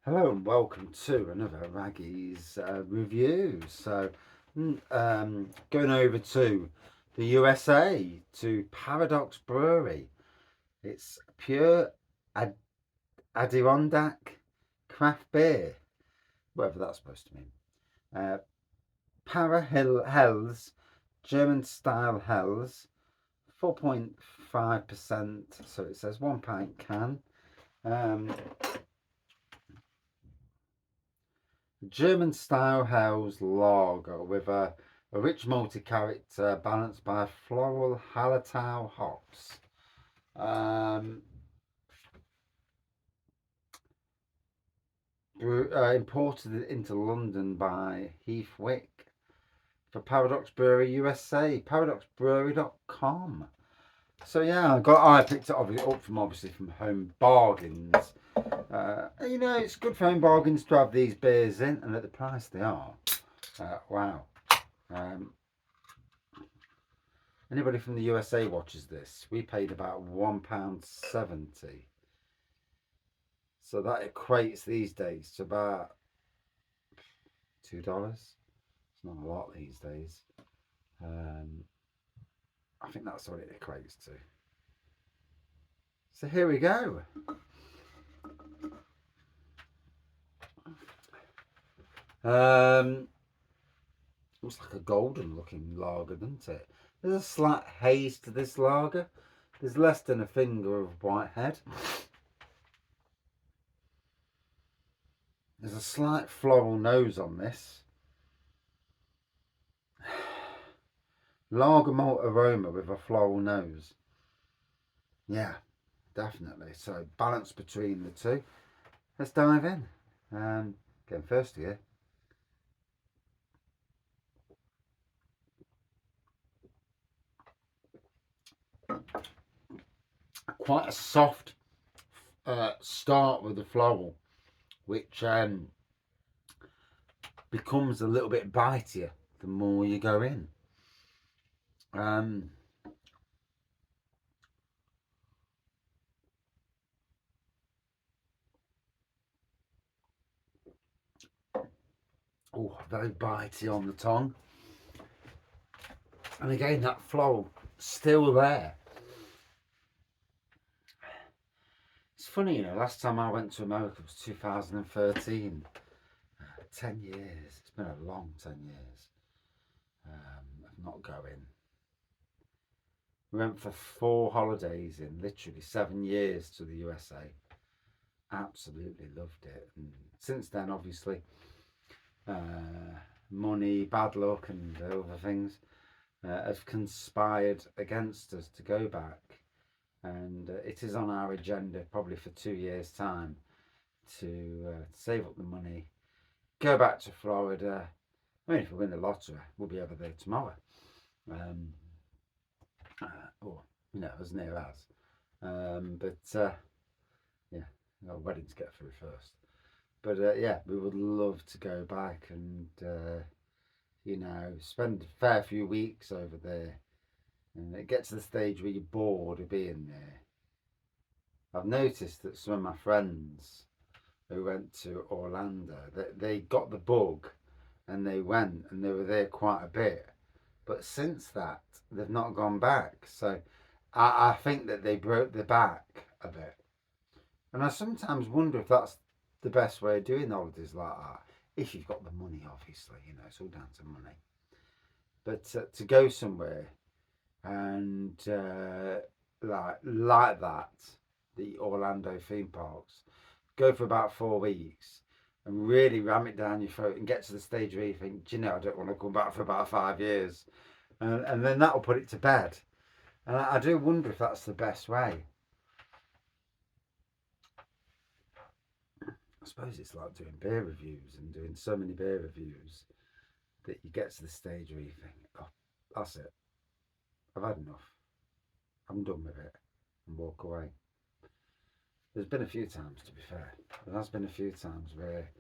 Hello and welcome to another Raggy's review. Going over to the USA to Paradox Brewery. It's pure Ad- Adirondack craft beer, whatever that's supposed to mean. Uh, Hells, German style Hells, 4.5%. So it says 1 pint can. Um, German style house lager with a rich malty character balanced by floral hallertau hops. Um, Imported into London by Heathwick for Paradox Brewery USA. Paradoxbrewery.com. So yeah, I picked it up from obviously from Home Bargains. It's good for Home Bargains to have these beers in, and at the price they are. Wow. Um, Anybody from the USA watches this. We paid about £1.70. So that equates these days to about $2. It's not a lot these days. Um, I think that's what it equates to. So here we go. Looks like a golden looking lager, doesn't it? There's a slight haze to this lager. There's less than a finger of white head. There's a slight floral nose on this. Lager malt aroma with a floral nose. Yeah, definitely. So balance between the two. Let's dive in. Getting first here. Quite a soft start with the floral, which becomes a little bit bitier the more you go in. Um, Very bitey on the tongue. And again, that floral still there. It's funny, last time I went to America was 2013. 10 years. It's been a long 10 years of not going. We went for 4 holidays in literally 7 years to the USA. Absolutely loved it. And since then, obviously, money, bad luck, and other things have conspired against us to go back. And it is on our agenda probably for 2 years' time to save up the money, go back to Florida. I mean, if we win the lottery, we'll be over there tomorrow. Or, as near as. Yeah, our wedding to get through first. But yeah, we would love to go back and, spend a fair few weeks over there. And it gets to the stage where you're bored of being there. I've noticed that some of my friends who went to Orlando, they got the bug and they went and they were there quite a bit. But since that, they've not gone back. So I think that they broke the back a bit. And I sometimes wonder if that's the best way of doing holidays like that. If you've got the money, obviously, it's all down to money. But to go somewhere and like that, the Orlando theme parks, go for about 4 weeks and really ram it down your throat and get to the stage where you think, do you know, I don't want to come back for about 5 years. And then that'll put it to bed. And I do wonder if that's the best way. I suppose it's like doing beer reviews and doing so many beer reviews that you get to the stage where you think, oh, that's it. I've had enough. I'm done with it. And walk away. There's been a few times, to be fair. There has been a few times where,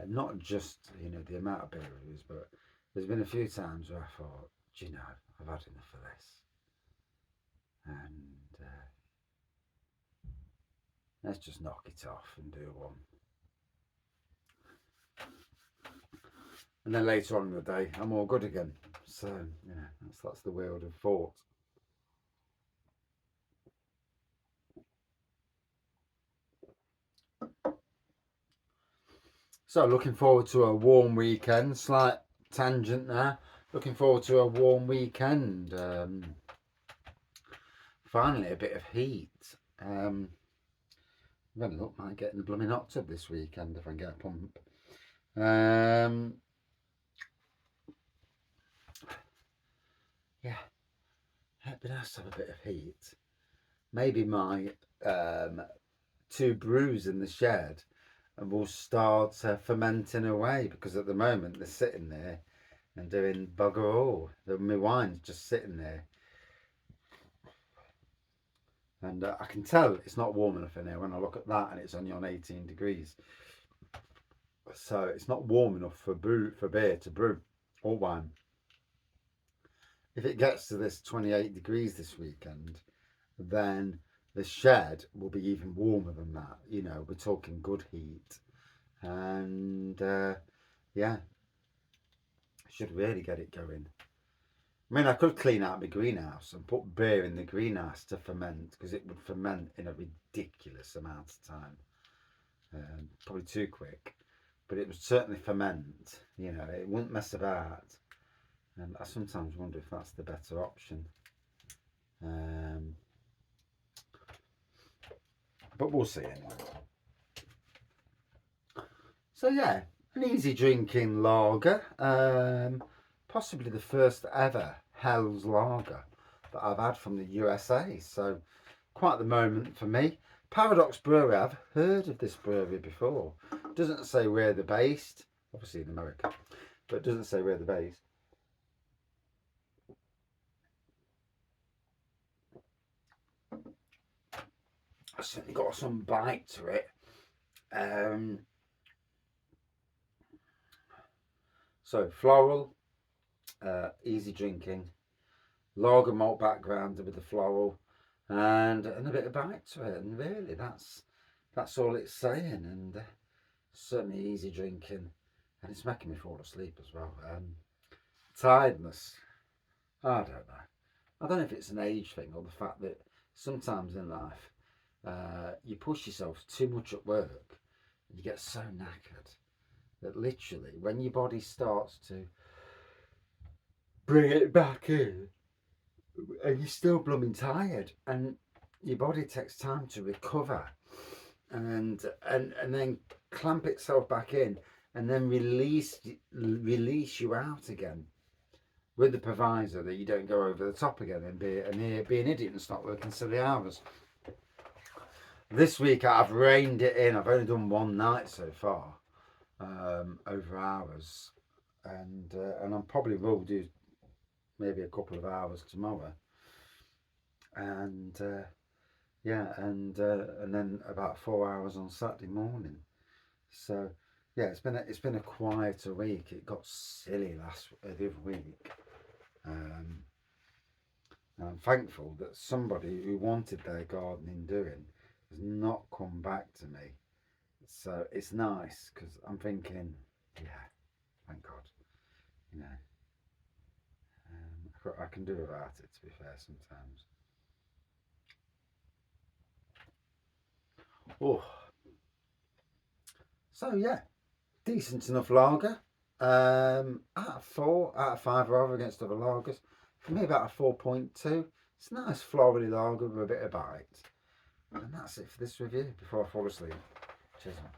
not just, the amount of beer reviews, but there's been a few times where I thought, I've had enough of this. And Let's just knock it off and do one. And then later on in the day, I'm all good again. So, yeah, that's the world of thought. So, looking forward to a warm weekend. Slight tangent there. Looking forward to a warm weekend. Finally, a bit of heat. I'm going to look like getting the blooming hot tub this weekend if I get a pump. Yeah, it'd be nice to have a bit of heat. Maybe my 2 brews in the shed and we'll start fermenting away, because at the moment they're sitting there and doing bugger all. My wine's just sitting there. And I can tell it's not warm enough in here when I look at that, and it's only on 18 degrees. So it's not warm enough for beer to brew or wine. If it gets to this 28 degrees this weekend, then the shed will be even warmer than that. You know, we're talking good heat. And yeah, I should really get it going. I mean, I could clean out my greenhouse and put beer in the greenhouse to ferment, because it would ferment in a ridiculous amount of time. Probably too quick, but it would certainly ferment. You know, it wouldn't mess about. And I sometimes wonder if that's the better option. But we'll see anyway. So yeah, an easy drinking lager. Possibly the first ever Hell's lager that I've had from the USA. So quite the moment for me. Paradox Brewery, I've heard of this brewery before. Doesn't say where they're based, obviously in America, but doesn't say where they're based. I certainly got some bite to it. So floral, easy drinking, lager malt background with the floral, and a bit of bite to it. And really, that's all it's saying. And certainly easy drinking, and it's making me fall asleep as well. Tiredness, I don't know. I don't know if it's an age thing or the fact that sometimes in life you push yourself too much at work, and you get so knackered that literally when your body starts to bring it back in, and you're still blooming tired, and your body takes time to recover and then clamp itself back in, and then release you out again, with the proviso that you don't go over the top again and be an idiot and start working silly hours. This week I've reined it in. I've only done one night so far, over hours, and I probably will do maybe a couple of hours tomorrow, and yeah, and then about 4 hours on Saturday morning. So yeah, it's been a quieter week. It got silly the other week. And I'm thankful that somebody who wanted their gardening doing has not come back to me. So it's nice, because I'm thinking, yeah, thank God, you know, I can do without it, to be fair, sometimes. Oh, so yeah, decent enough lager. Out of 4, out of 5 rather, against other lagers. For me, about a 4.2. It's a nice florally lager with a bit of bite. And that's it for this review before I fall asleep. Cheers, man.